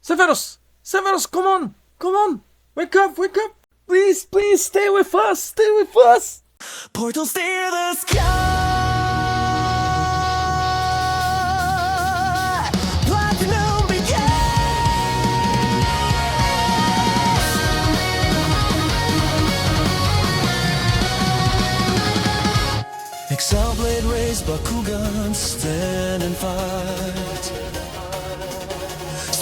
Severus! Severus, come on! Come on! Wake up! Wake up! Please, please, stay with us! Stay with us! Portals near the sky. Platinum begins. Exile blade raised, Bakugan stand and fight.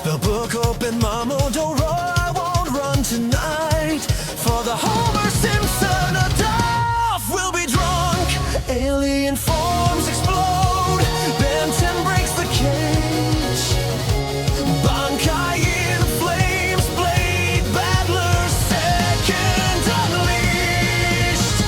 Spellbook open, Mamodoro, I won't run tonight. For the Homer Simpson, Adolf will be drunk. Alien forms explode, Ben 10 breaks the cage. Bankai in flames, blade battlers second unleashed.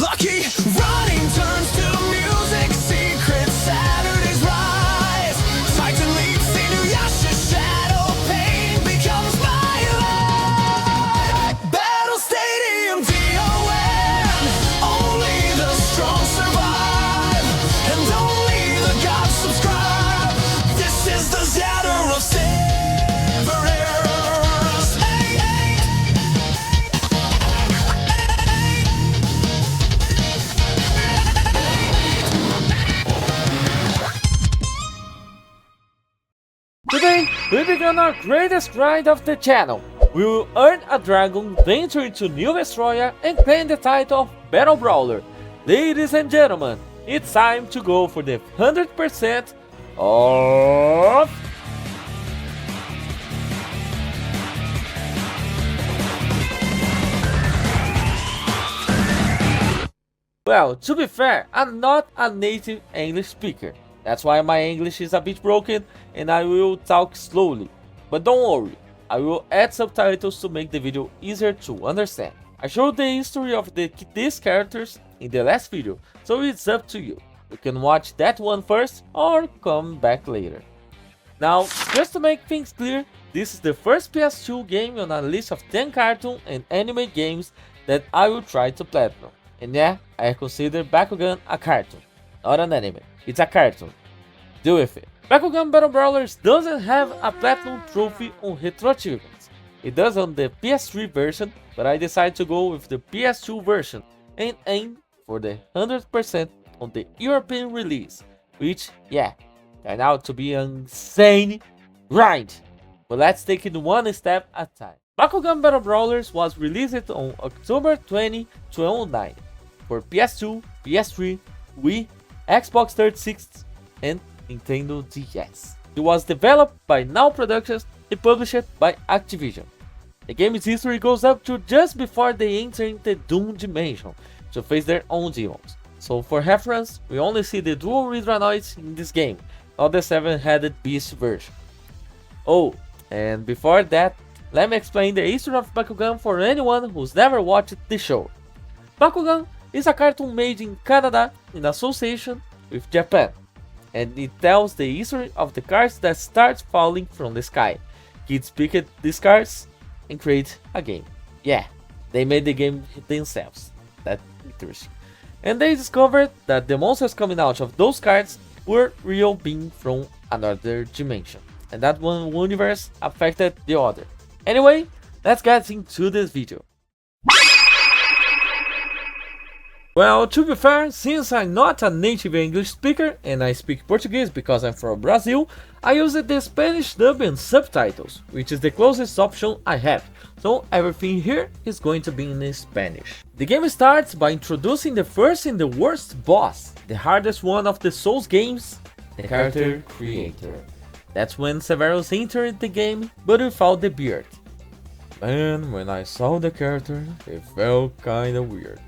Lucky running turns to music, secret Saturday's rise. Titan leaps, Inuyasha shadow pain becomes my life. Battle Stadium DON, only the strong survive, and only the gods subscribe. This is the Shadow of Severus. Hey, hey. Today, we begin our greatest ride of the channel. We will earn a dragon, venture into New Vestroia, and claim the title of Battle Brawler. Ladies and gentlemen, it's time to go for the 100% of... Well, to be fair, I'm not a native English speaker. That's why my English is a bit broken and I will talk slowly. But don't worry, I will add subtitles to make the video easier to understand. I showed the history of these characters in the last video, so it's up to you. You can watch that one first or come back later. Now, just to make things clear, this is the first PS2 game on a list of 10 cartoon and anime games that I will try to platinum. And yeah, I consider Bakugan a cartoon, not an anime. It's a cartoon. Deal with it. Bakugan Battle Brawlers doesn't have a platinum trophy on retro achievements. It does on the PS3 version, but I decided to go with the PS2 version and aim for the 100% on the European release, which, yeah, turned out to be an insane grind. But let's take it one step at a time. Bakugan Battle Brawlers was released on October 20, 2009 for PS2, PS3, Wii, Xbox 360 and Nintendo DS. It was developed by Now Productions and published by Activision. The game's history goes up to just before they enter the Doom dimension to face their own demons. So for reference, we only see the dual Hydranoids in this game, not the 7-headed beast version. Oh, and before that, let me explain the history of Bakugan for anyone who's never watched the show. Bakugan is a cartoon made in Canada in association with Japan, and it tells the history of the cards that start falling from the sky. Kids picked these cards and create a game. Yeah, they made the game themselves. That's interesting. And they discovered that the monsters coming out of those cards were real beings from another dimension, and that one universe affected the other. Anyway, let's get into this video. Well, to be fair, since I'm not a native English speaker and I speak Portuguese because I'm from Brazil, I used the Spanish dub and subtitles, which is the closest option I have, so everything here is going to be in Spanish. The game starts by introducing the first and the worst boss, the hardest one of the Souls games, the character creator. That's when Severus entered the game, but without the beard. Man, when I saw the character, it felt kinda weird.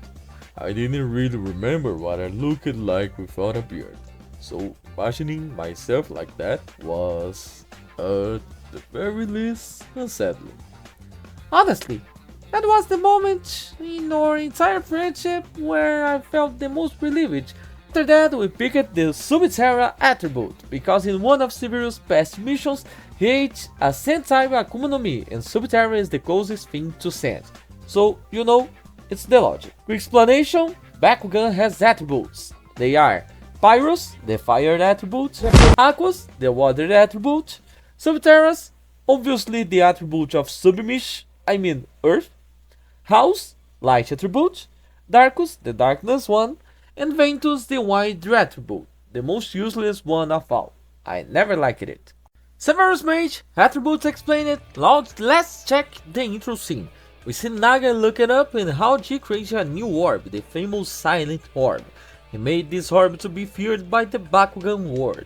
I didn't really remember what I looked like without a beard, so imagining myself like that was, at the very least, unsettling. Honestly, that was the moment in our entire friendship where I felt the most relieved. After that, we picked the Subterra attribute, because in one of Severus' past missions, he ate a sand type Akuma no Mi, and Subterra is the closest thing to sand. So, you know, it's the logic. Quick explanation, Bakugan has attributes. They are Pyrus, the fire attribute, Aquas, the water attribute, Subterras, obviously the attribute of Submish, Earth, House, Light attribute, Darkus, the Darkness one, and Ventus, the White attribute, the most useless one of all. I never liked it. Severus Mage, attributes explained, let's check the intro scene. We see Naga looking up and how he created a new orb, the famous Silent Orb. He made this orb to be feared by the Bakugan world.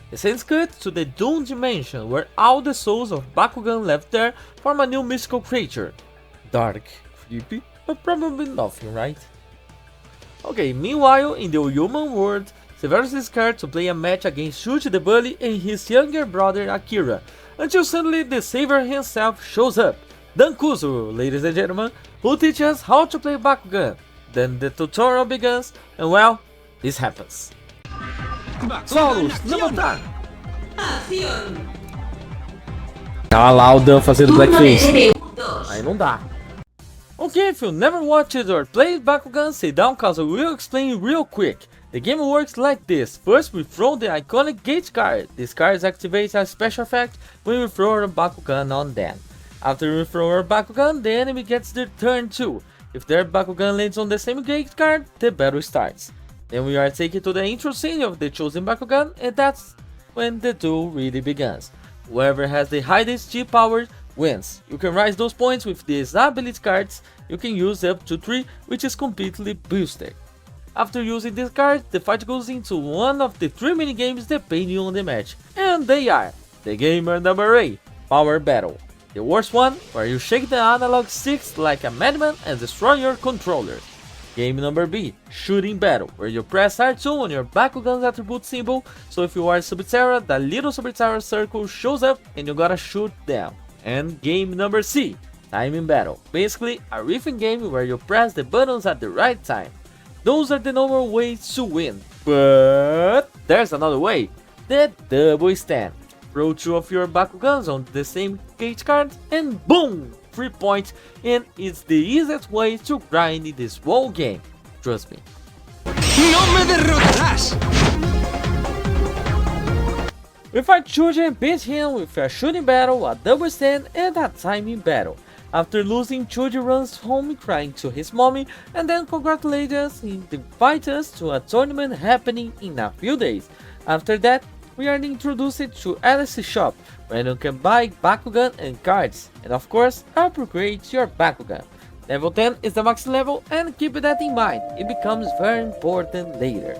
The scenes cut to the Doom Dimension, where all the souls of Bakugan left there form a new mystical creature. Dark, creepy, but probably nothing, right? Okay, meanwhile, in the human world, Severus is scared to play a match against Shuji the Bully and his younger brother Akira, until suddenly the savior himself shows up, Dankuzu, ladies and gentlemen, who teaches us how to play Bakugan. Then the tutorial begins, and well, this happens. Solos, levantar! Não allow o Dan fazer do blackface. Aí não dá. Okay, if you never watched or played Bakugan, sit down cause I will explain real quick. The game works like this. First we throw the iconic gate card. This card activates a special effect when we throw our Bakugan on them. After we throw our Bakugan, the enemy gets their turn too. If their Bakugan lands on the same gate card, the battle starts. Then we are taken to the intro scene of the chosen Bakugan, and that's when the duel really begins. Whoever has the highest G power wins. You can rise those points with these ability cards. You can use up to 3, which is completely boosted. After using this card, the fight goes into one of the 3 minigames depending on the match. And they are the gamer number 8, Power Battle. The worst one, where you shake the analog sticks like a madman and destroy your controller. Game number B, Shooting Battle, where you press R2 on your Bakugan's attribute symbol, so if you are Sub-Zero, the little Sub-Zero circle shows up and you gotta shoot them. And game number C, Timing Battle, basically a riffing game where you press the buttons at the right time. Those are the normal ways to win, but there's another way, the double stand. Throw 2 of your Bakugans on the same gate card and boom! 3 points, and it's the easiest way to grind this whole game, trust me. ¡No me derrotarás! We fight Chuji and beat him with a shooting battle, a double stand, and a timing battle. After losing, Chuji runs home crying to his mommy and then congratulates us and invites us to a tournament happening in a few days. After that, we are introduced to Alice's shop, where you can buy Bakugan and cards, and of course, upgrade your Bakugan. Level 10 is the max level, and keep that in mind, it becomes very important later.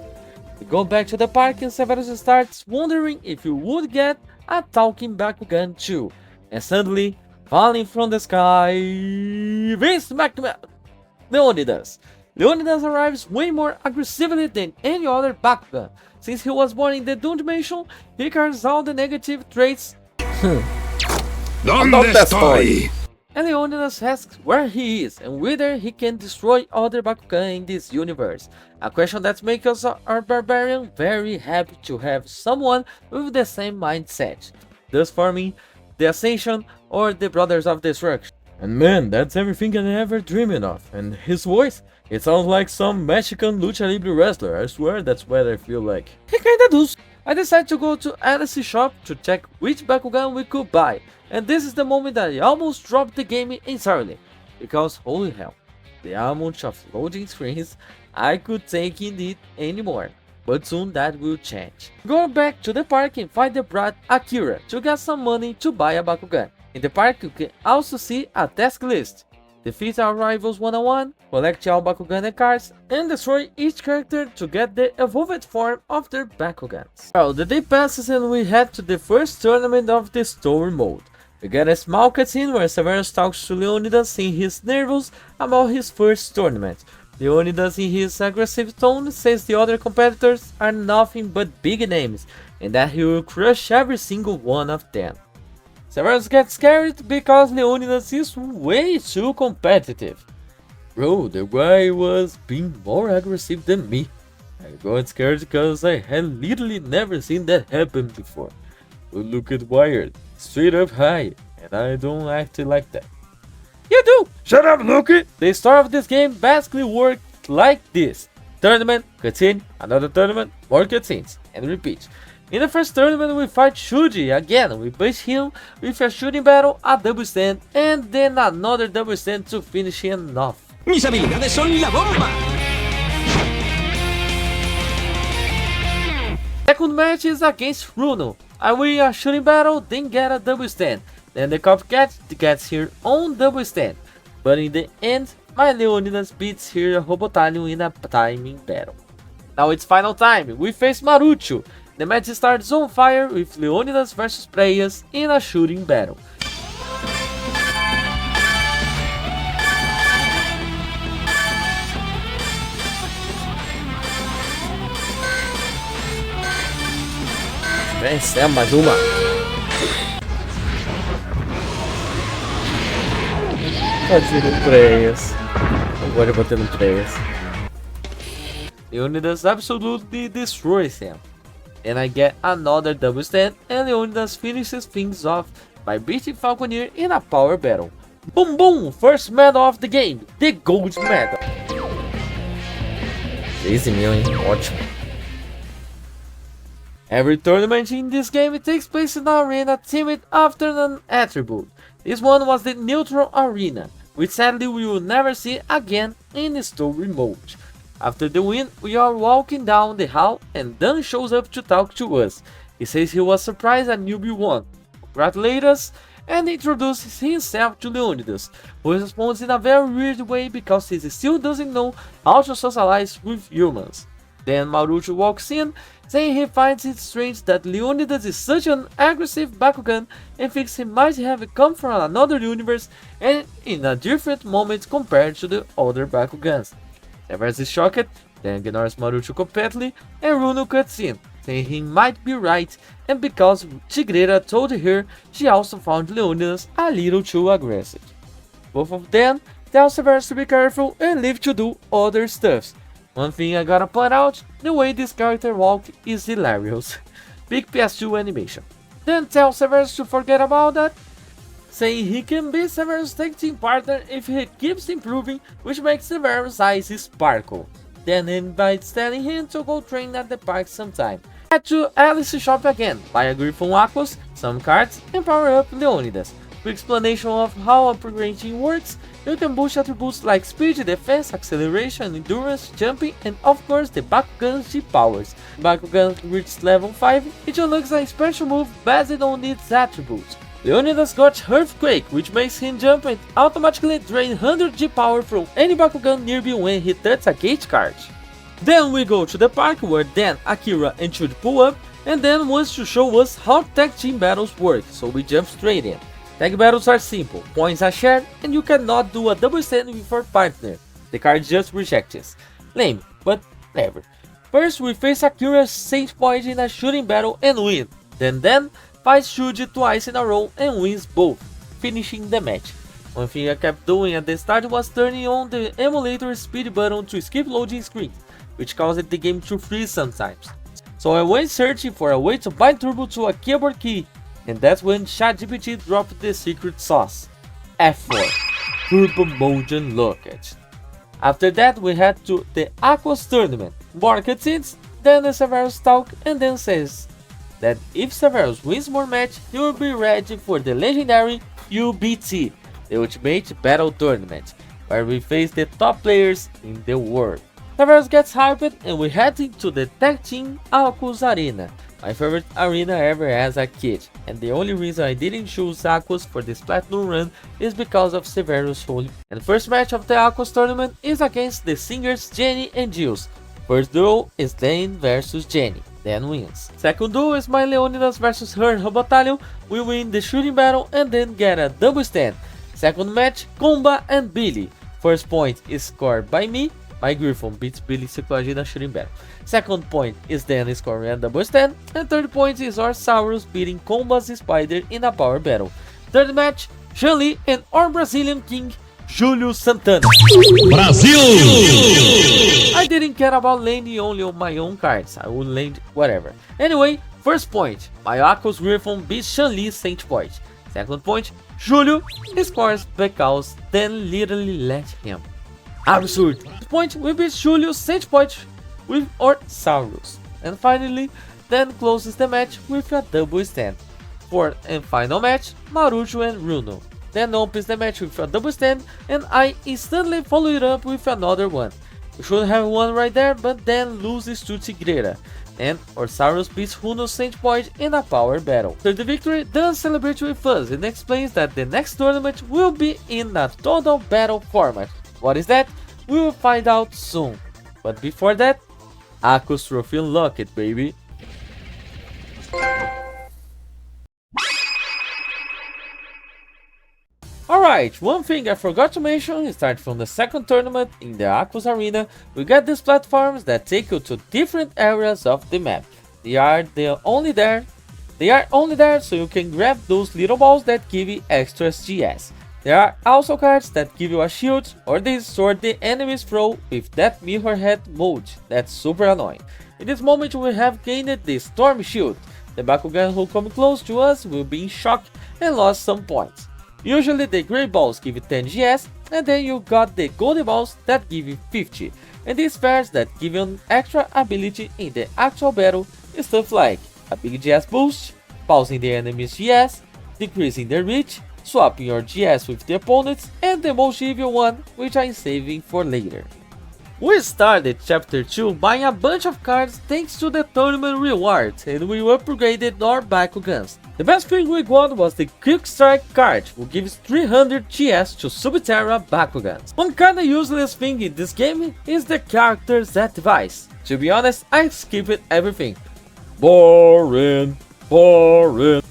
We go back to the park and Severus starts wondering if you would get a talking Bakugan too, and suddenly, falling from the sky, Vince McMahon! Leonidas. Leonidas arrives way more aggressively than any other Bakugan. Since he was born in the Doom Dimension, he carries all the negative traits. ¿Dónde estoy? And Leonidas asks where he is and whether he can destroy other Bakugan in this universe. A question that makes us, our barbarian, very happy to have someone with the same mindset, thus forming the Ascension or the Brothers of Destruction. And man, that's everything I ever dreamed of. And his voice, it sounds like some Mexican lucha libre wrestler. I swear that's what I feel like. He kinda does. I decided to go to Alice's shop to check which Bakugan we could buy. And this is the moment that I almost dropped the game entirely. Because holy hell, the amount of loading screens I could take in it anymore. But soon that will change. Go back to the park and find the brat Akira to get some money to buy a Bakugan. In the park you can also see a task list. Defeat our rivals one-on-one, collect all Bakugan and cards, and destroy each character to get the evolved form of their Bakugans. Well, the day passes and we head to the first tournament of the story mode. We get a small cutscene where Severus talks to Leonidas in his nervous about his first tournament. Leonidas in his aggressive tone says the other competitors are nothing but big names, and that he will crush every single one of them. Severus gets scared because Leonidas is way too competitive. Bro, the guy was being more aggressive than me. I got scared because I had literally never seen that happen before. You look at wired, straight up high, and I don't act like that. You do! Shut up, Loki! The story of this game basically worked like this. Tournament, cutscene, another tournament, more cutscenes, and repeat. In the first tournament we fight Shuji, again we base him with a shooting battle, a double stand, and then another double stand to finish him off. Mis habilidades son la bomba. Second match is against Runo. I win a shooting battle, then get a double stand. Then the copycat gets her own double stand. But in the end, my Leonidas beats her Robotanium in a timing battle. Now it's final time, we face Marucho. The match starts on fire with Leonidas vs players in a shooting battle. Vencemos mais uma. Batendo players. Agora batendo players. Leonidas absolutely destroys him. And I get another double stand, and Leonidas finishes things off by beating Falconeer in a power battle. Boom boom! First medal of the game, the gold medal. 13.000, hein? Ótimo. Every tournament in this game takes place in an arena themed after an attribute. This one was the neutral arena, which sadly we will never see again in story mode. After the win, we are walking down the hall and Dan shows up to talk to us. He says he was surprised a newbie won, congratulates us, and introduces himself to Leonidas, who responds in a very weird way because he still doesn't know how to socialize with humans. Then Marucho walks in, saying he finds it strange that Leonidas is such an aggressive Bakugan and thinks he might have come from another universe and in a different moment compared to the other Bakugans. Severus is shocked, then ignores Marucho completely, and Runo cuts in, saying he might be right, and because Tigrera told her she also found Leonidas a little too aggressive. Both of them tell Severus to be careful and leave to do other stuffs. One thing I gotta point out, the way this character walks is hilarious. Big PS2 animation. Then tell Severus to forget about that, saying he can be Severus' tag team partner if he keeps improving, which makes Severus' eyes sparkle. Then invites telling him to go train at the park sometime. Head to Alice shop again, buy a Griffon Aquos, some cards, and power up Leonidas. Quick explanation of how upgrading works, you can boost attributes like speed, defense, acceleration, endurance, jumping, and of course the Bakugan's G powers. Bakugan reaches level 5, it unlocks a special move based on its attributes. Leonidas got Earthquake, which makes him jump and automatically drain 100 G power from any Bakugan nearby when he touches a gate card. Then we go to the park where Dan, Akira and Chud pull up, and Dan wants to show us how tag team battles work, so we jump straight in. Tag battles are simple, points are shared, and you cannot do a double stand with your partner. The card just rejects. Lame, but never. First we face Akira's Saint Point in a shooting battle and win. Then Dan fights Shuji twice in a row and wins both, finishing the match. One thing I kept doing at the start was turning on the emulator speed button to skip loading screen, which caused the game to freeze sometimes. So I went searching for a way to bind turbo to a keyboard key, and that's when ChatGPT dropped the secret sauce. F4, Turbo Motion Locked. After that we head to the Aquos tournament, more cutscenes, then the Severus talk, and then says that if Severus wins more match, he will be ready for the legendary UBT, the Ultimate Battle Tournament, where we face the top players in the world. Severus gets hyped and we head into the Tag Team Aquos Arena, my favorite arena ever as a kid, and the only reason I didn't choose Aquos for this platinum run is because of Severus' holy. And first match of the Aquos tournament is against the singers Jenny and Jules. First duel is Dan versus Jenny, Dan wins. Second duel is my Leonidas versus her Robotanium, we win the shooting battle and then get a double stand. Second match, Comba and Billy. First point is scored by me, my Griffon beats Billy Ciclogy in a shooting battle. Second point is Dan scoring a double stand, and third point is our Saurus beating Comba's Spider in a power battle. Third match, Chun-Li and our Brazilian king, Julio Santana. Brazil! I didn't care about landing only on my own cards, I would land whatever. Anyway, first point, my Aquos Griffon beats Chun-Li Saint Point. Second point, Julio scores because Dan literally let him. Absurd. Point, we beat Julio Saint Point with our Saurus. And finally, then closes the match with a double stand. Fourth and final match, Marujo and Runo. Then opens the match with a double stand, and I instantly follow it up with another one. We should have won right there, but then loses to Tigreira. And Orsaurus beats Runo's Saint Point in a power battle. After the victory, Dan celebrates with us and explains that the next tournament will be in a total battle format. What is that? We will find out soon. But before that, Akku's Trophy unlocked, baby. Alright, one thing I forgot to mention, starting from the second tournament in the Akku's Arena, we got these platforms that take you to different areas of the map. They are only there so you can grab those little balls that give you extra GS. There are also cards that give you a shield or they sword the enemies throw with that mirror head mode, that's super annoying. In this moment we have gained the Storm Shield. The Bakugan who come close to us will be in shock and lost some points. Usually the grey balls give you 10 GS, and then you got the golden balls that give you 50, and these pairs that give you an extra ability in the actual battle, stuff like a big GS boost, pausing the enemy's GS, decreasing their reach, swapping your GS with the opponents, and the most evil one, which I'm saving for later. We started chapter 2 buying a bunch of cards thanks to the tournament rewards, and we upgraded our Bakugans. The best thing we got was the Quick Strike card, who gives 300 GS to Subterra Bakugans. One kinda useless thing in this game is the character's advice. To be honest, I skipped everything. Boring.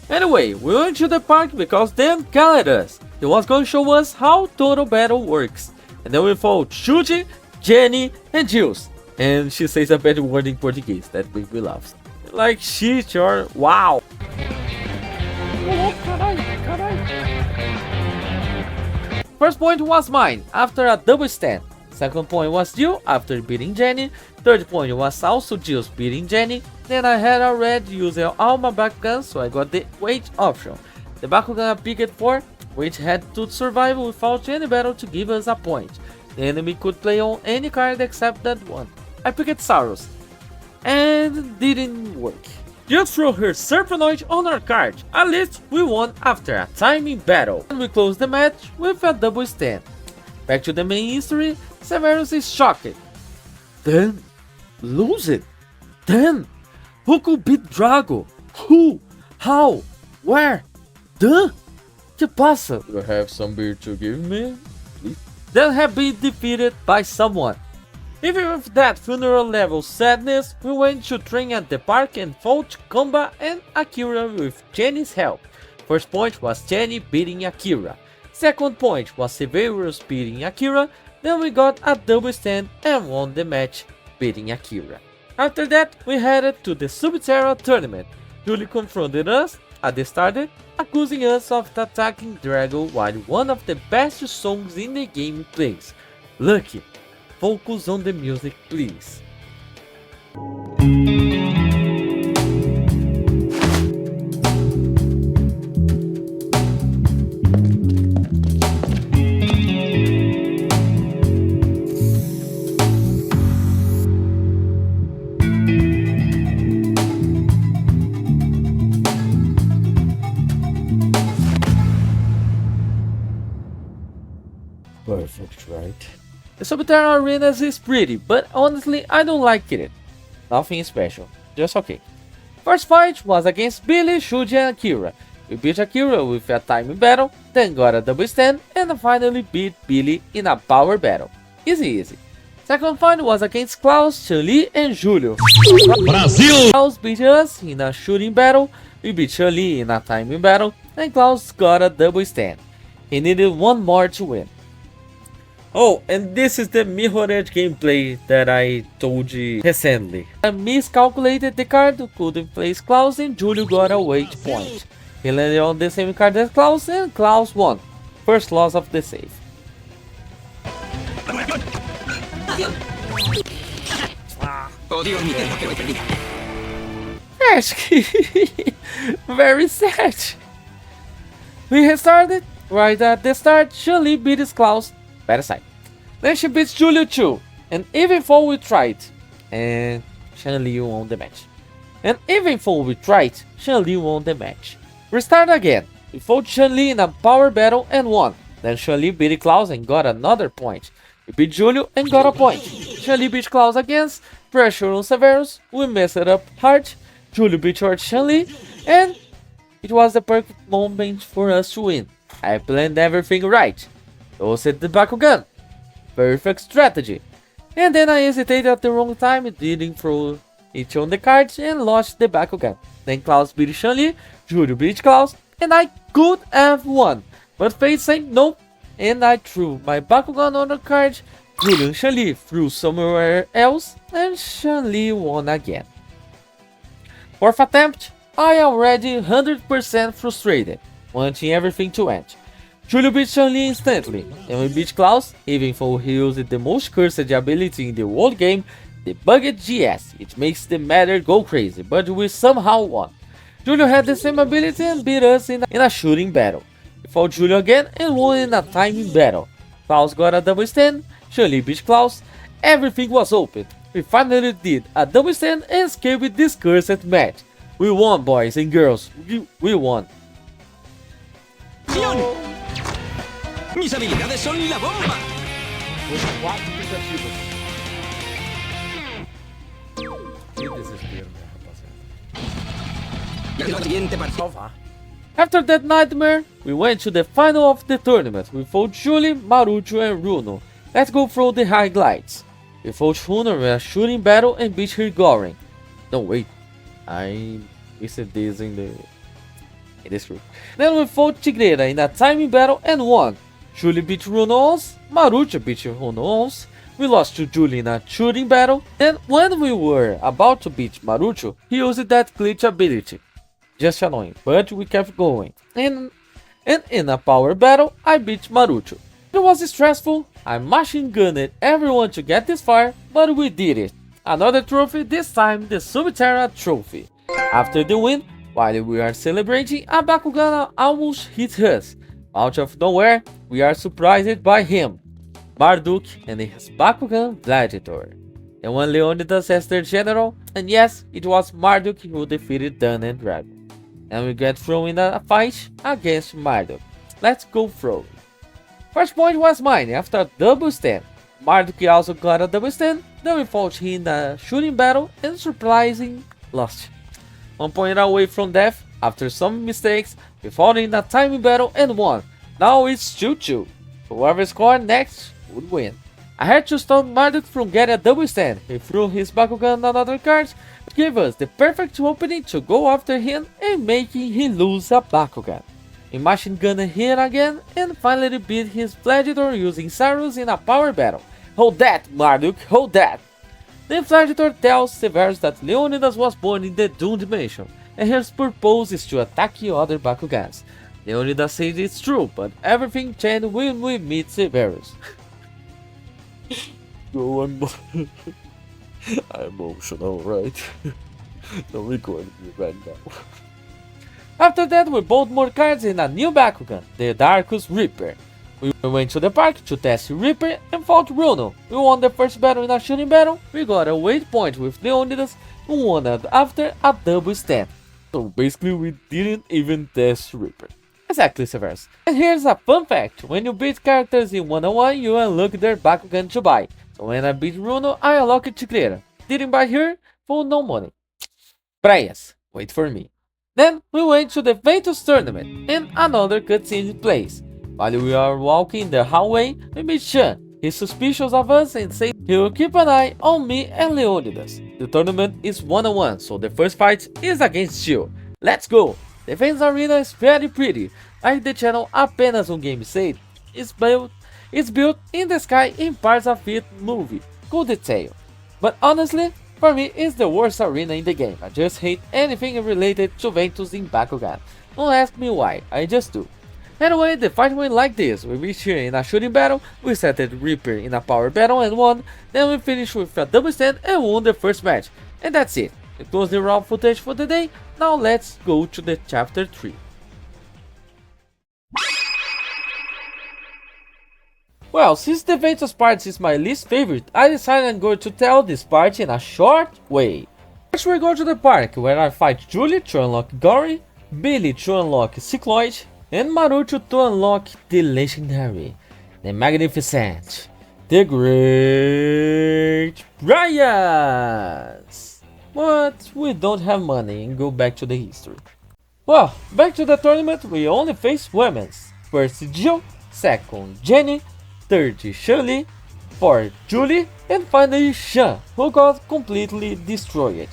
Anyway, we went to the park because Dan called us. He was going to show us how Total Battle works. And then we fought Shuji, Jenny, and Jules. And she says a bad word in Portuguese that made me laugh. Like shit or wow. First point was mine after a double stand. Second point was Jill after beating Jenny. Third point was also Jill's beating Jenny. Then I had a red using all my Bakugans, so I got the wait option. The Bakugan I picked for, which had to survive without any battle to give us a point. The enemy could play on any card except that one. I picked Saurus, and didn't work. Just threw her Serpenoid on our card. At least we won after a timing battle. And we closed the match with a double stand. Back to the main history, Severus is shocked. Then, lose it. Then, who could beat Drago? Who? How? Where? Duh? Que passa? You have some beer to give me? Please? Then have been defeated by someone. Even with that funeral level sadness, we went to train at the park and fought Komba and Akira with Jenny's help. First point was Jenny beating Akira. Second point was Severus beating Akira. Then we got a double stand and won the match beating Akira. After that, we headed to the Subterra tournament. Julie confronted us at the start, accusing us of attacking Drago while one of the best songs in the game plays. Lucky, focus on the music please. Perfect, right? The Subterra Arenas is pretty, but honestly I don't like it. Nothing special, just okay. First fight was against Billy, Shuji and Akira. We beat Akira with a timing battle, then got a double stand and finally beat Billy in a power battle. Easy. Second fight was against Klaus, Chun-Li and Julio. Brasil! Klaus beat us in a shooting battle, we beat Chun-Li in a timing battle, and Klaus got a double stand. He needed one more to win. Oh, and this is the mirrored gameplay that I told you recently. I miscalculated the card, couldn't place Klaus and Julio got a wait point. He landed on the same card as Klaus and Klaus won. First loss of the save. Very sad. We restarted. Right at the start, Chun-Li beat Klaus. Better side. Then she beats Julio too, and even though we tried, and Chun-Li won the match. And even though we tried, Chun-Li won the match. We start again. We fought Chun-Li in a power battle and won. Then Chun-Li beat Klaus and got another point. We beat Julio and got a point. Chun-Li beat Klaus again, pressure on Severus, we messed it up hard. Julio beat Chun-Li, and it was the perfect moment for us to win. I planned everything right. Used the Bakugan. Perfect strategy. And then I hesitated at the wrong time, didn't throw it on the cards and lost the Bakugan. Then Klaus beat Chun-Li, Julio beat Klaus, and I could have won. But fate said no, and I threw my Bakugan on the card, Julio and Chun-Li threw somewhere else, and Chun-Li won again. Fourth attempt, I already 100% frustrated, wanting everything to end. Julio beat Chun-Li instantly, and we beat Klaus, even though he used the most cursed ability in the whole game, the Bugged GS. It makes the matter go crazy, but we somehow won. Julio had the same ability and beat us in a shooting battle. We fought Julio again and won in a timing battle. Klaus got a double stand, Chun-Li beat Klaus, everything was open. We finally did a double stand and escaped with this cursed match. We won, boys and girls, we won. ¡Acción! ¡Mis habilidades son la bomba! La siguiente partida. After that nightmare, we went to the final of the tournament. We fought Julie, Marucho and Runo. Let's go through the highlights. We fought Runo in a shooting battle and beat her Goring. No wait, I missed this in the script. Then we fought Tigrera in a timing battle and won. Julie beat Runo's, Marucho beat Runo's. We lost to Julie in a shooting battle, and when we were about to beat Marucho, he used that glitch ability. Just annoying, but we kept going. And in a power battle, I beat Marucho. It was stressful, I machine gunned everyone to get this far, but we did it. Another trophy, this time the Subterra trophy. After the win, while we are celebrating, a Bakugan almost hit us. Out of nowhere, we are surprised by him, Marduk and his Bakugan Gladiator. And when Leonidas as their general, and yes, it was Marduk who defeated Dan and Dragon. And we get thrown in a fight against Marduk. Let's go through. First point was mine after a double stand. Marduk also got a double stand, then we fought him in a shooting battle and surprising lost. 1 point away from death, after some mistakes, we fought in a timing battle and won. Now it's 2-2. Whoever scored next would win. I had to stop Marduk from getting a double stand. He threw his Bakugan on other cards, gave us the perfect opening to go after him and making him lose a Bakugan. He machine gunned him again and finally beat his Gladiator using Cyrus in a power battle. Hold that, Marduk, hold that! The Gladiator tells Severus that Leonidas was born in the Doom Dimension, and his purpose is to attack other Bakugans. Leonidas says it's true, but everything changed when we meet Severus. Oh, I'm emotional, right? Don't record me right now. After that, we bought more cards in a new Bakugan, the Darkus Reaper. We went to the park to test Reaper and fought Runo. We won the first battle in a shooting battle, we got a weight point with Leonidas, and won it after a double stand. So basically we didn't even test Reaper. Exactly, Severus. And here's a fun fact, when you beat characters in 101, you unlock their Bakugan to buy. So when I beat Runo, I unlocked Tigrera. Didn't buy her, for no money. Praias, wait for me. Then we went to the Ventus tournament, and another cutscene plays. While we are walking the hallway, we meet Chan. He's suspicious of us and says he will keep an eye on me and Leonidas. The tournament is 1-on-1, so the first fight is against you. Let's go! The Ventus arena is very pretty, like the channel Apenas Game said. It's built in the sky in parts of it movie. Cool detail. But honestly, for me it's the worst arena in the game. I just hate anything related to Ventus in Bakugan. Don't ask me why, I just do. Anyway, the fight went like this. We reached here in a shooting battle, we settled Reaper in a power battle and won, then we finished with a double stand and won the first match. And that's it. It was the raw footage for the day. Now let's go to the chapter 3. Well, since the Ventus part is my least favorite, I decided I'm going to tell this part in a short way. Next we go to the park, where I fight Julie to unlock Gory, Billy to unlock Cycloid, and Marucho to unlock the legendary, the magnificent, the great Bryas! But we don't have money and go back to the history. Well, back to the tournament, we only face women's. First Jill, second Jenny, third Shirley, fourth Julie, and finally Sean, who got completely destroyed.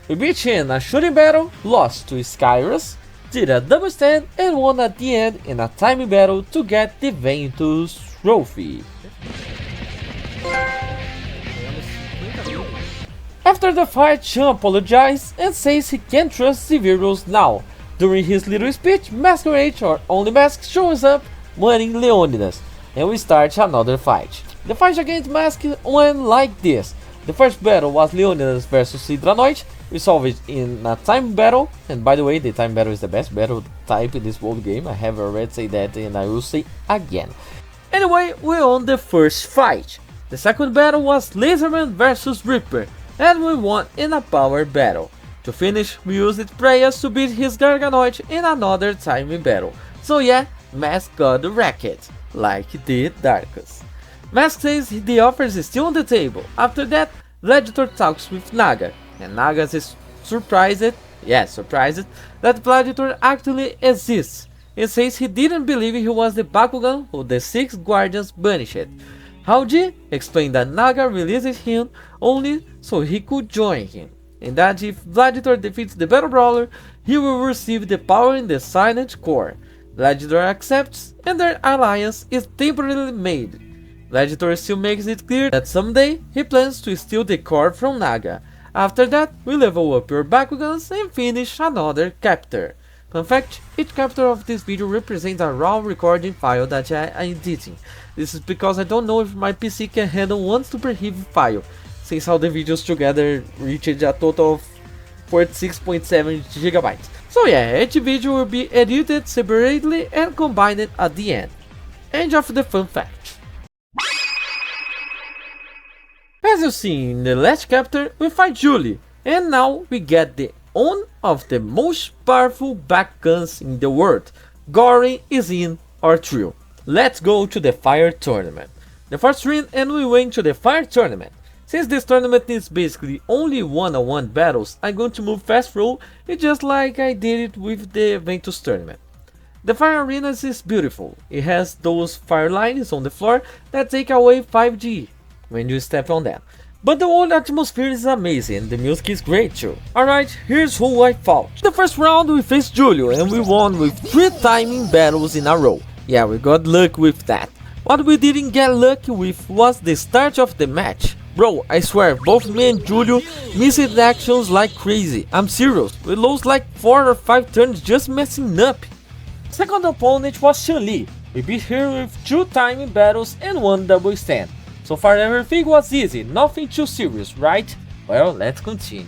We beat in a shooting battle, lost to Skyrus, did a double stand and won at the end in a timing battle to get the Ventus trophy. After the fight, Sean apologizes and says he can't trust the Virtuals now. During his little speech, Masquerade or Only Mask shows up, winning Leonidas, and we start another fight. The fight against Mask went like this. The first battle was Leonidas vs Hydranoid. We solved it in a time battle, and by the way, the time battle is the best battle type in this world game. I have already said that and I will say again. Anyway, we won the first fight. The second battle was Laserman vs Reaper, and we won in a power battle. To finish, we used Prayas to beat his Garganoid in another timing battle. So yeah, Mask got the racket, like the Darkus. Mask says the offer is still on the table. After that, Gladiator talks with Naga, and Naga is surprised that Gladiator actually exists, and says he didn't believe he was the Bakugan who the 6 Guardians banished. Howji explained that Naga released him only so he could join him, and that if Gladiator defeats the Battle Brawler, he will receive the power in the Silent Core. Gladiator accepts, and their alliance is temporarily made. Gladiator still makes it clear that someday he plans to steal the core from Naga. After that, we level up your Bakugans and finish another chapter. Fun fact, each chapter of this video represents a raw recording file that I am editing. This is because I don't know if my PC can handle one super heavy file, since all the videos together reached a total of 46.7 GB. So yeah, each video will be edited separately and combined at the end. End of the fun fact. As you see in the last chapter, we fight Julie, and now we get the one of the most powerful Bakugans in the world. Gory is in our trio. Let's go to the fire tournament. The first win and we went to the fire tournament. Since this tournament is basically only one-on-one battles, I'm going to move fast through it just like I did it with the Ventus tournament. The fire arenas is beautiful. It has those fire lines on the floor that take away 5G when you step on them. But the whole atmosphere is amazing, the music is great too. Alright, here's who I fought. The first round we faced Julio and we won with 3 timing battles in a row. Yeah, we got luck with that. What we didn't get lucky with was the start of the match. Bro, I swear, both me and Julio missed actions like crazy. I'm serious, we lost like 4 or 5 turns just messing up. Second opponent was Chun-Li. We beat her with 2 timing battles and 1 double stand. So far everything was easy, nothing too serious, right? Well, let's continue.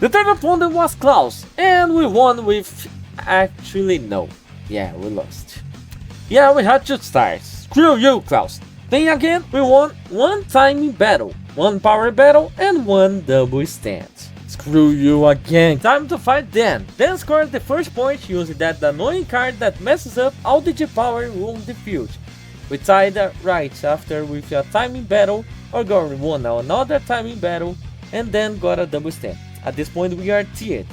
The third opponent was Klaus, and we won with... actually no. Yeah, we lost. Yeah, we had to start. Screw you, Klaus. Then again, we won 1 timing battle, 1 power battle, and 1 double stand. Screw you again. Time to fight Dan. Dan scored the first point using that annoying card that messes up all the G-power on the field. We tied right after with a timing battle, or Gory won another timing battle, and then got a double stand. At this point we are tiered.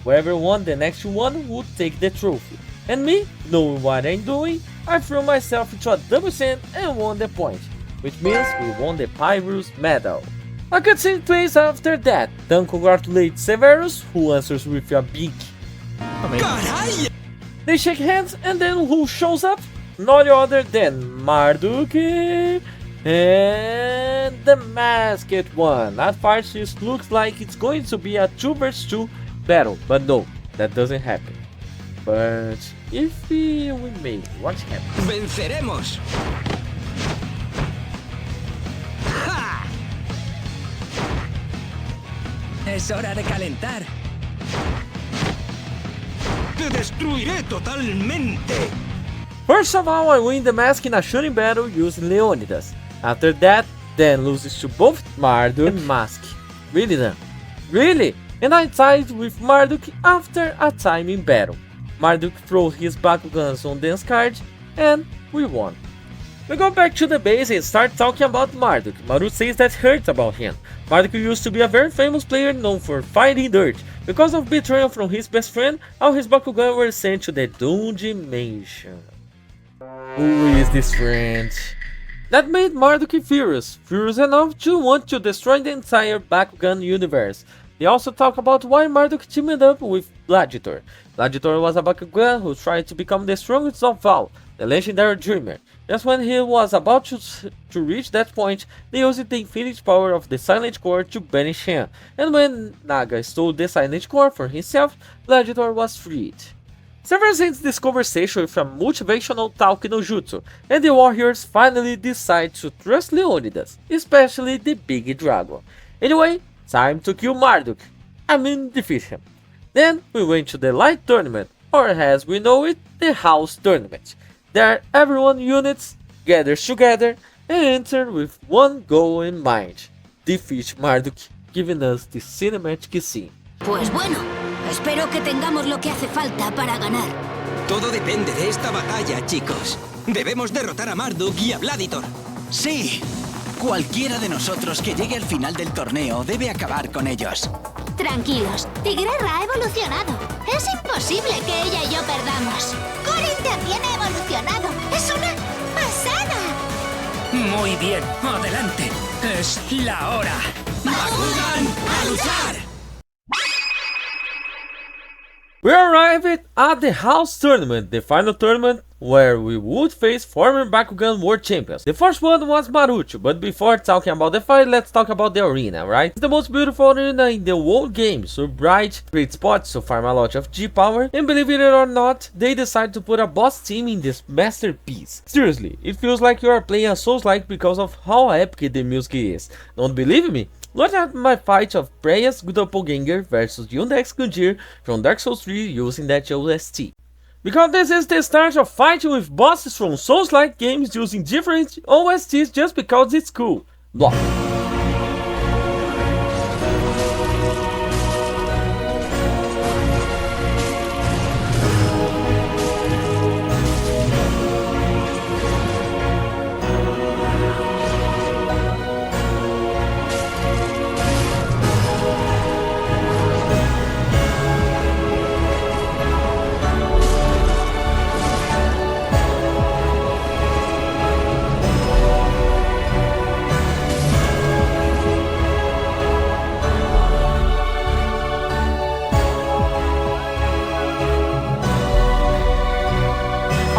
Whoever won the next one would take the trophy. And me, knowing what I'm doing, I threw myself into a double stand and won the point, which means we won the Pyrus medal. A cutscene plays after that. Dan congratulates Severus, who answers with a big Caray! They shake hands, and then who shows up? Not other than Marduk and the masked one. At first it looks like it's going to be a 2 vs 2 battle, but no, that doesn't happen. But if we make what happens? ¡Venceremos! ¡Ja! Es hora de calentar. ¡Te destruiré totalmente! First of all, I win the mask in a shooting battle using Leonidas. After that, Dan loses to both Marduk and Mask. Really Dan? Really? and I tied with Marduk after a timing battle. Marduk threw his Bakugans on Dan's card, and we won. We go back to the base and start talking about Marduk. Maru says that hurts about him. Marduk used to be a very famous player known for fighting dirt. Because of betrayal from his best friend, all his Bakugan were sent to the Doom Dimension. Who is this friend? That made Marduk furious enough to want to destroy the entire Bakugan universe. They also talk about why Marduk teamed up with Gladiator. Gladiator was a Bakugan who tried to become the strongest of all, the legendary Dreamer. Just when he was about to reach that point, they used the infinite power of the Silent Core to banish him, and when Naga stole the Silent Core for himself, Gladiator was freed. Several ends this conversation with a motivational talk no jutsu, and the warriors finally decide to trust Leonidas, especially the big dragon. Anyway, time to kill Marduk. I mean defeat him. Then we went to the Light Tournament, or as we know it, the House Tournament. There everyone units gathers together and enter with one goal in mind: defeat Marduk, giving us the cinematic scene. Pues bueno, espero que tengamos lo que hace falta para ganar. Todo depende de esta batalla, chicos. Debemos derrotar a Marduk y a Gladiator. Sí. Cualquiera de nosotros que llegue al final del torneo debe acabar con ellos. Tranquilos, Tigrera ha evolucionado. Es imposible que ella y yo perdamos. Corin también ha evolucionado. ¡Es una pasada! Muy bien, adelante. Es la hora. ¡Bakugan, a luchar! We arrived at the House Tournament, the final tournament where we would face former Bakugan World Champions. The first one was Marucho, but before talking about the fight, let's talk about the arena, right? It's the most beautiful arena in the whole game, so bright, great spots to farm a lot of G-Power, and believe it or not, they decided to put a boss team in this masterpiece. Seriously, it feels like you are playing a Souls-like because of how epic the music is. Don't believe me? Look at my fight of Preya's Doppelganger versus Yundex Gunjir from Dark Souls 3 using that OST. Because this is the start of fighting with bosses from Souls-like games using different OSTs just because it's cool. Blah.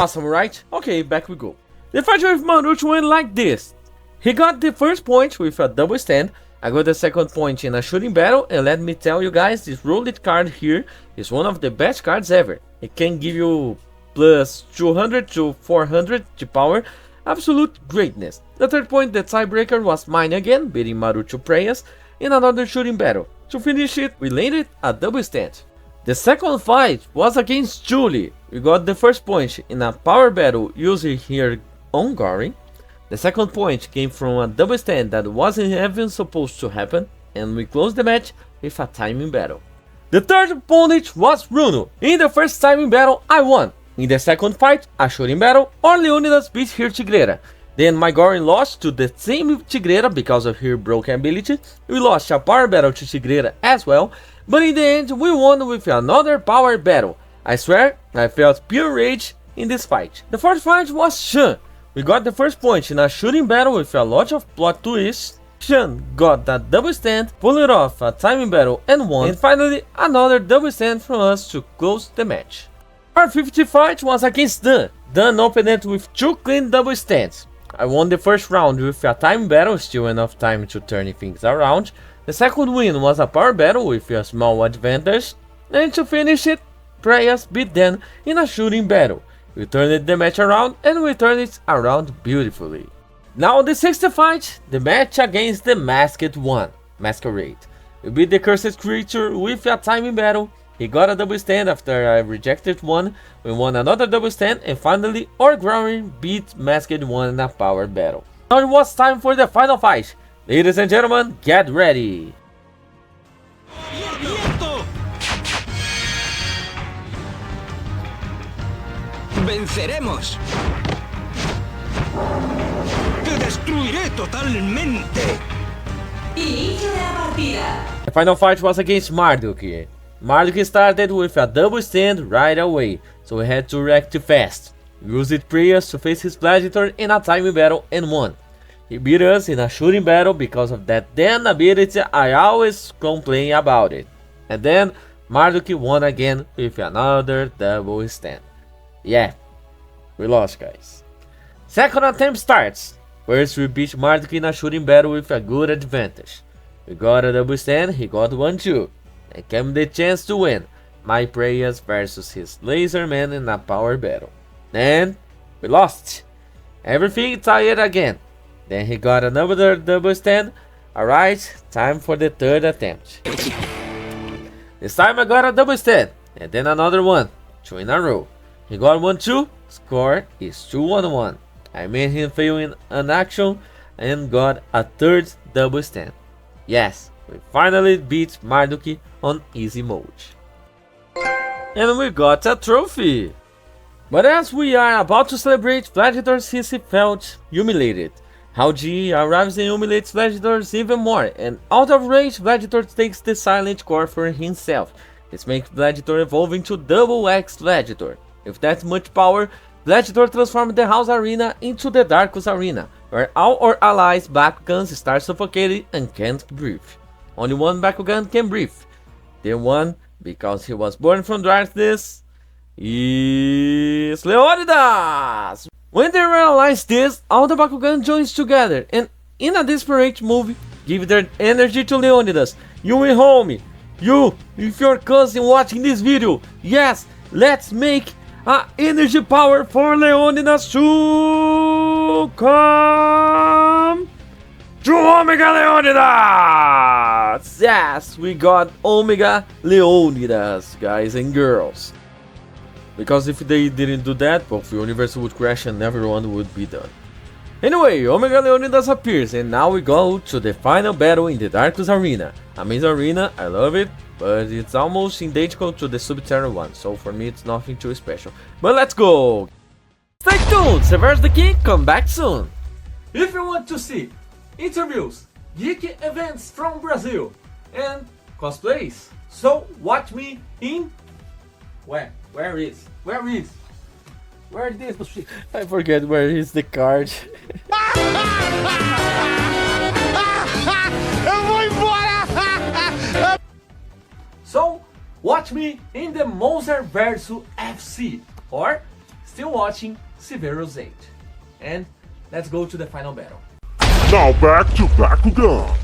Awesome, right? Okay, back we go. The fight with Marucho went like this. He got the first point with a double stand, I got the second point in a shooting battle, and let me tell you guys, this roulette card here is one of the best cards ever. It can give you plus 200 to 400 to power, absolute greatness. The third point, the tiebreaker, was mine again, beating Marucho Preyas in another shooting battle. To finish it, we landed a double stand. The second fight was against Julie. We got the first point in a power battle using her own Goring. The second point came from a double stand that wasn't even supposed to happen, and we closed the match with a timing battle. The third opponent was Bruno. In the first timing battle, I won. In the second fight, a shooting battle, or Leonidas beat her Tigrera. Then my Goring lost to the same Tigrera because of her broken ability. We lost a power battle to Tigrera as well, but in the end we won with another power battle. I swear, I felt pure rage in this fight. The fourth fight was Shan. We got the first point in a shooting battle with a lot of plot twists. Shan got that double stand, pulled off a timing battle and won, and finally another double stand from us to close the match. Our fifth fight was against Dan. Dan opened it with two clean double stands. I won the first round with a time battle, still enough time to turn things around. The second win was a power battle with a small advantage, and to finish it, Preyas beat Dan in a shooting battle. We turned the match around, and we turned it around beautifully. Now the sixth fight, the match against the Masked One, Masquerade. We beat the cursed creature with a timing battle. He got a double stand after I rejected one, we won another double stand, and finally our Growling beat Masked One in a power battle. Now it was time for the final fight. Ladies and gentlemen, get ready! ¡Bien, bien! ¡Venceremos! ¡Te destruiré totalmente! Inicio de la partida. The final fight was against Marduk. Marduk started with a double stand right away, so we had to react fast. We used prayers to face his gladiator in a timing battle and won. He beat us in a shooting battle because of that damn ability I always complain about it. And then Marduk won again with another double stand. Yeah, we lost, guys. Second attempt starts. First we beat Marduk in a shooting battle with a good advantage. We got a double stand, he got one too. And came the chance to win. My prayers versus his laser man in a power battle. Then we lost. Everything tired again. Then he got another double stand. Alright, time for the third attempt. This time I got a double stand. And then another one. 2 in a row. He got one too. Score is 2-1-1. I made him fail in an action and got a third double stand. Yes, we finally beat Marduk on easy mode. And we got a trophy! But as we are about to celebrate, Gladiator Sissy felt humiliated. How G arrives and humiliates Gladiators even more, and out of rage, Gladiator takes the silent core for himself. This makes Gladiator evolve into Double X Gladiator. With that much power, Gladiator transformed the House Arena into the Darkus Arena, where all our allies' Bakugans start suffocating and can't breathe. Only one Bakugan can breathe. The one, because he was born from darkness, is Leonidas! When they realize this, all the Bakugan joins together and, in a desperate move, give their energy to Leonidas. You will homie. You, if your cousin watching this video, yes, let's make a energy power for Leonidas to come to Omega Leonidas! Yes, we got Omega Leonidas, guys and girls. Because if they didn't do that, both the universe would crash and everyone would be done. Anyway, Omega Leonidas appears and now we go to the final battle in the Darkus Arena. Amazing arena, I love it, but it's almost identical to the Subterra one, so for me it's nothing too special. But let's go! Stay tuned, Severus the King, come back soon! If you want to see interviews, geek events from Brazil, and cosplays, so watch me in... Where is this? I forget where is the card. So, watch me in the Monster vs FC, or still watching Severus 8. And let's go to the final battle. Now back to Bakugan.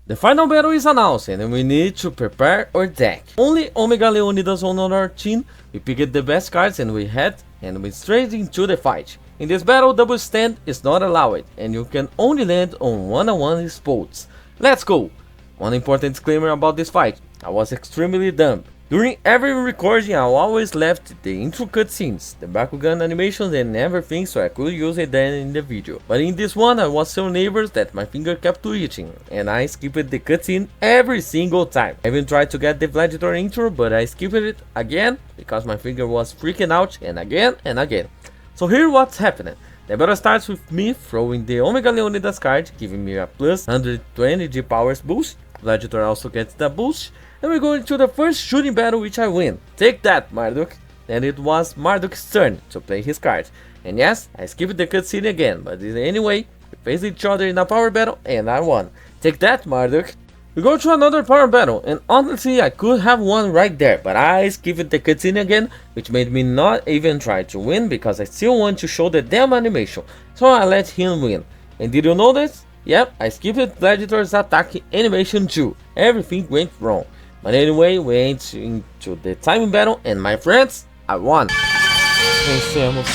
The final battle is announced and we need to prepare our deck. Only Omega Leonidas on our team, we picked the best cards and we went straight into the fight. In this battle, double stand is not allowed and you can only land on one-on-one spots. Let's go! One important disclaimer about this fight, I was extremely dumb. During every recording I always left the intro cutscenes, the Bakugan animations and everything so I could use it then in the video. But in this one I was so nervous that my finger kept twitching and I skipped the cutscene every single time. I even tried to get the Gladiator intro but I skipped it again because my finger was freaking out and again and again. So here what's happening. The battle starts with me throwing the Omega Leonidas card, giving me a plus 120 G powers boost. Gladiator also gets the boost. And we go into the first shooting battle which I win. Take that, Marduk. Then it was Marduk's turn to play his card. And yes, I skipped the cutscene again, but anyway, we faced each other in a power battle and I won. Take that, Marduk. We go to another power battle and honestly I could have won right there, but I skipped the cutscene again, which made me not even try to win because I still want to show the damn animation. So I let him win. And did you know this? Yep, I skipped Gladiator's attack animation too. Everything went wrong. But anyway, we went into the timing battle and my friends, I won. Vencemos.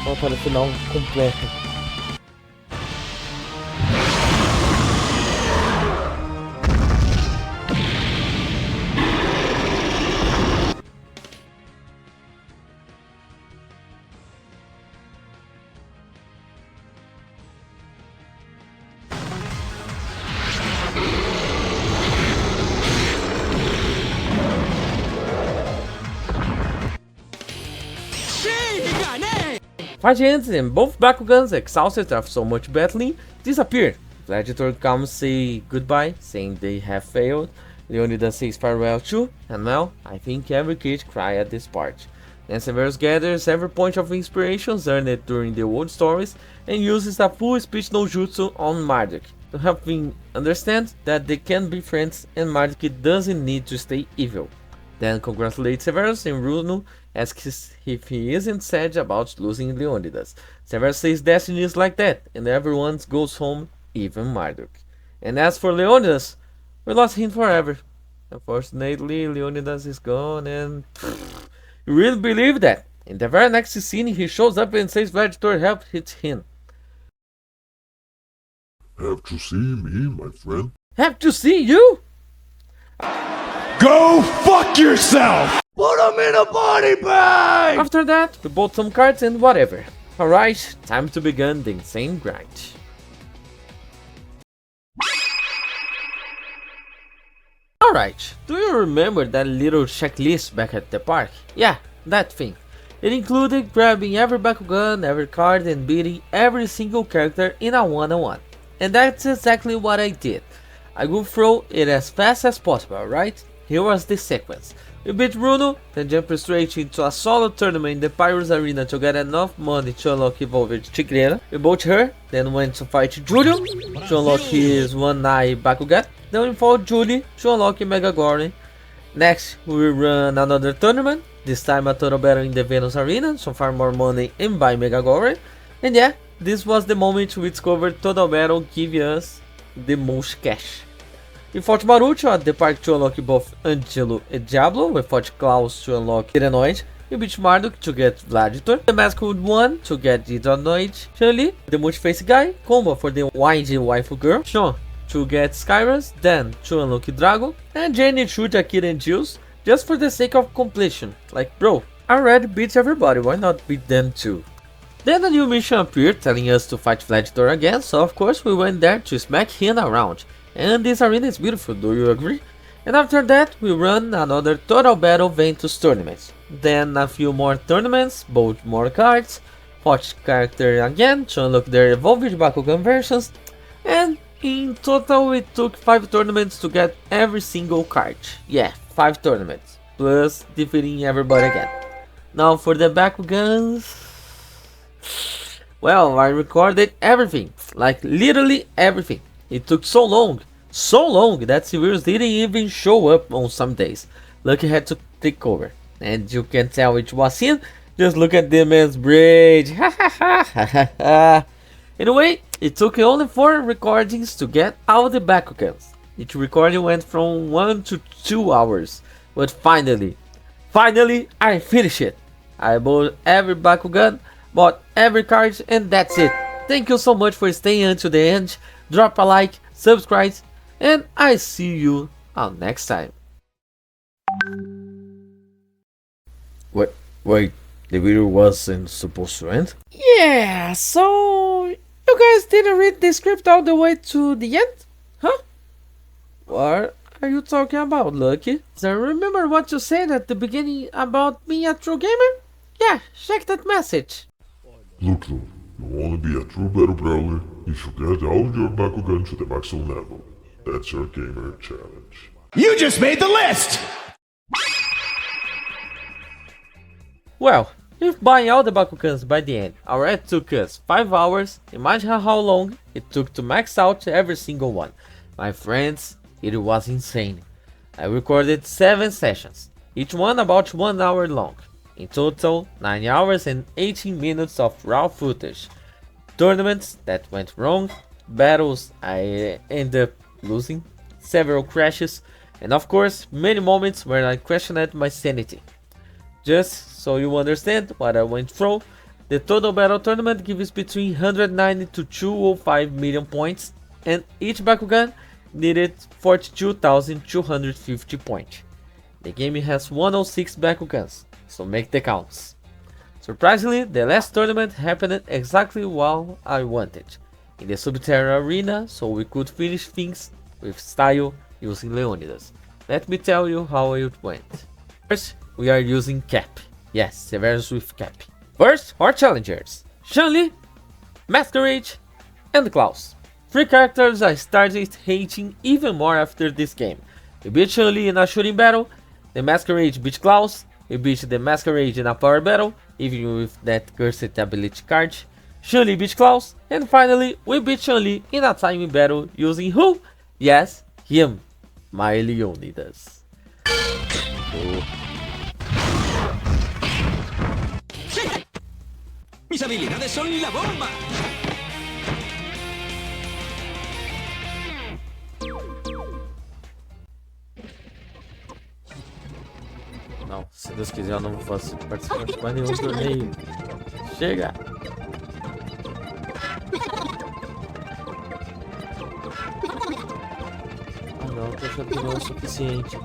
Vamos para o final completo. Fight ends and both Bakugans, exhausted after so much battling, disappear. Gladiator comes say goodbye, saying they have failed. Leonidas says farewell too, and well, I think every kid cry at this part. Then Severus gathers every point of inspiration earned during the old stories and uses a full speech no jutsu on Marduk to help him understand that they can be friends and Marduk doesn't need to stay evil. Then congratulates Severus and Bruno asks if he isn't sad about losing Leonidas. Severus says destiny is like that and everyone goes home, even Marduk. And as for Leonidas, we lost him forever. Unfortunately, Leonidas is gone and... You really believe that? In the very next scene, he shows up and says Gladiator helped hit him. Have to see me, my friend? Have to see you? Go fuck yourself! Put him in a body bag! After that, we bought some cards and whatever. Alright, time to begin the insane grind. Alright, do you remember that little checklist back at the park? Yeah, that thing. It included grabbing every Bakugan, every card and beating every single character in a one-on-one. And that's exactly what I did. I will throw it as fast as possible, right? Here was the sequence. We beat Bruno, then jumped straight into a solo tournament in the Pirates Arena to get enough money to unlock Evolved Tigreira. We bought her, then went to fight Julio to unlock his one-eye Bakugan. Then we fought Julie to unlock Mega Goron. Next, we run another tournament, this time a total battle in the Venus Arena, so farm more money and buy Mega Goron. And yeah, this was the moment we discovered Total Battle giving us the most cash. We fought Marucho at the park to unlock both Angelo and Diablo. We fought Klaus to unlock Irenoid. We beat Marduk to get Gladiator. The Masked One to get Idronoid. Chun-Li, the multi-face guy. Combo for the windy waifu girl. Sean to get Skyrus. Dan to unlock Drago. And Jenny shoot Akira and Jules just for the sake of completion. Like bro, I already beat everybody, why not beat them too? Then a new mission appeared telling us to fight Gladiator again, so of course we went there to smack him around. And this arena is beautiful, do you agree? And after that, we run another Total Battle Ventus tournament. Then a few more tournaments, bought more cards, fought character again to unlock their Evolved Bakugan versions, and in total it took 5 tournaments to get every single card. Yeah, 5 tournaments, plus defeating everybody again. Now for the Bakugans... Well, I recorded everything, like literally everything. It took so long that Severus didn't even show up on some days. Lucky had to take over. And you can tell which was him, just look at the man's braid. Anyway, it took only 4 recordings to get all the Bakugans. Each recording went from 1 to 2 hours. But finally I finished it. I bought every Bakugan, bought every card, and that's it. Thank you so much for staying until the end. Drop a like, subscribe, and I see you on next time. Wait, the video wasn't supposed to end? Yeah, so you guys didn't read the script all the way to the end? Huh? What are you talking about, Lucky? So remember what you said at the beginning about being a true gamer? Yeah, check that message. Look, you'll only be a true battle brawler if you get all your Bakugan to the maximum level. That's your gamer challenge. You just made the list! Well, if buying all the Bakugans by the end already took us 5 hours, imagine how long it took to max out every single one. My friends, it was insane. I recorded 7 sessions, each one about 1 hour long. In total, 9 hours and 18 minutes of raw footage. Tournaments that went wrong, battles I ended up losing, several crashes, and of course many moments where I questioned my sanity. Just so you understand what I went through, the Total Battle Tournament gives between 190 to 205 million points, and each Bakugan needed 42,250 points. The game has 106 Bakugans, so make the counts. Surprisingly, the last tournament happened exactly while I wanted, in the Subterra Arena, so we could finish things with style using Leonidas. Let me tell you how it went. First, we are using Cap. Yes, Severus with Cap. First, our challengers. Chun-Li, Masquerade, and Klaus. 3 characters I started hating even more after this game. We beat Chun-Li in a shooting battle, the Masquerade beat Klaus, we beat the Masquerade in a power battle, even with that cursed ability card. Chun-Li beat Klaus, and finally we beat Chun-Li in a timing battle using who? Yes, him, my Leonidas. ¡Mis habilidades son la bomba! Não, se Deus quiser eu não vou participar de mais nenhum torneio. Chega! Ah não, tô achando que não é o suficiente.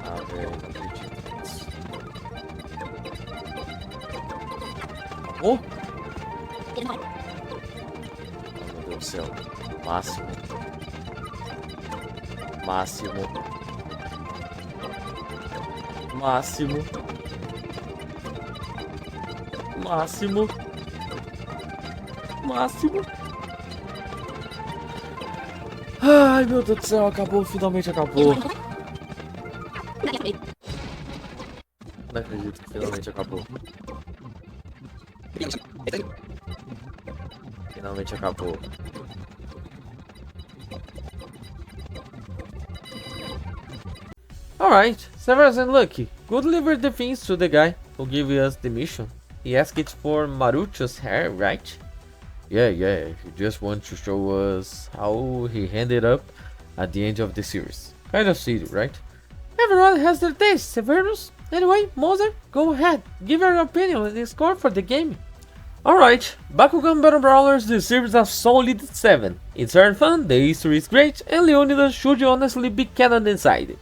Ah, velho, não acredito nisso. Oh! Oh, meu Deus do céu. Máximo. Máximo. Máximo. Máximo. Máximo. Ai, meu Deus do céu, acabou, finalmente acabou. Não acredito que finalmente acabou. Finalmente acabou. Alright, Severus and Lucky, go deliver the things to the guy who gave us the mission. He asked it for Marucho's hair, right? Yeah, he just wants to show us how he ended up at the end of the series. Kind of silly, right? Everyone has their taste, Severus. Anyway, Mother, go ahead, give your opinion and score for the game. Alright, Bakugan Battle Brawlers deserves a solid 7. It's very fun, the history is great, and Leonidas should honestly be canon inside.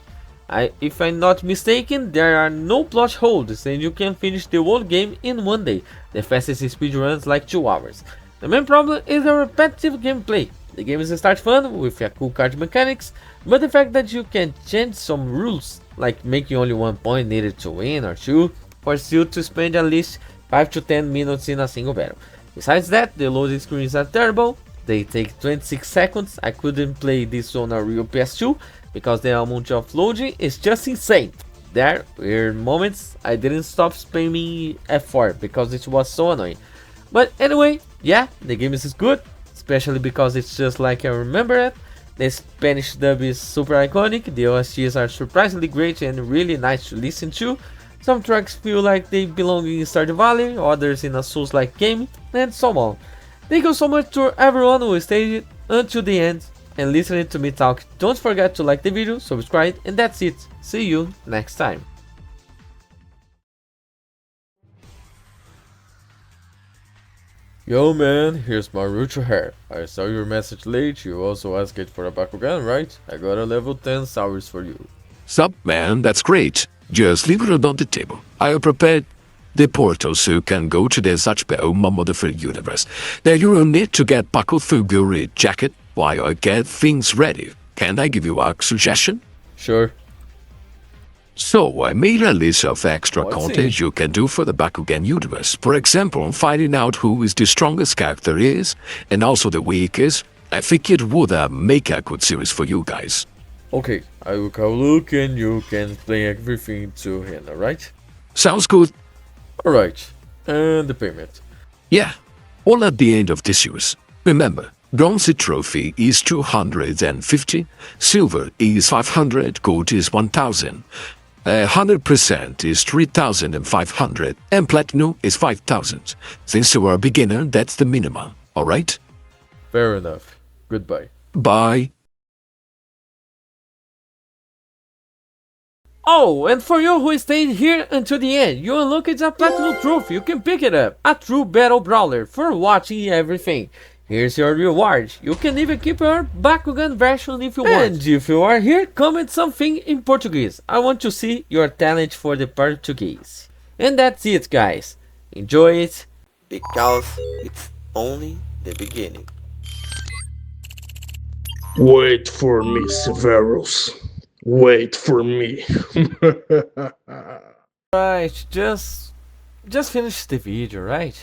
If I'm not mistaken, there are no plot holes and you can finish the whole game in one day. The fastest speed runs like 2 hours. The main problem is the repetitive gameplay. The game is start fun with a cool card mechanics, but the fact that you can change some rules, like making only 1 point needed to win or 2, forces you to spend at least 5 to 10 minutes in a single battle. Besides that, the loading screens are terrible. They take 26 seconds. I couldn't play this on a real PS2 because the amount of loading is just insane. There were moments I didn't stop spamming F4 because it was so annoying. But anyway, yeah, the game is good, especially because it's just like I remember it. The Spanish dub is super iconic, the OSTs are surprisingly great and really nice to listen to. Some tracks feel like they belong in Stardew Valley, others in a Souls-like game, and so on. Thank you so much to everyone who stayed until the end and listening to me talk. Don't forget to like the video, subscribe, and that's it. See you next time. Yo man, here's Marucho hair. I saw your message late, you also asked for a Bakugan, right? I got a level 10 Saurus for you. Sup man, that's great. Just leave it on the table. I have prepared the portal so you can go to the Zachbeo Wonderful Universe. There you will need to get Bakufuguri jacket while I get things ready. Can I give you a suggestion? Sure. So, I made a list of extra What's content it? you can do for the Bakugan universe. For example, finding out who is the strongest character is, and also the weakest. I think it would make a good series for you guys. Okay, I will have a look and you can play everything to him, alright? Sounds good? Alright, and the payment. Yeah, all at the end of this series. Remember, bronze trophy is 250, silver is 500, gold is 1000. 100% is 3,500 and platinum is 5,000. Since you are a beginner, that's the minimum, alright? Fair enough. Goodbye. Bye. Oh, and for you who stayed here until the end, you unlocked a platinum trophy. You can pick it up. A true battle brawler for watching everything. Here's your reward. You can even keep your Bakugan version if you want. And if you are here, comment something in Portuguese. I want to see your talent for the Portuguese. And that's it, guys. Enjoy it, because it's only the beginning. Wait for me, Severus. Wait for me. Right, just finish the video, right?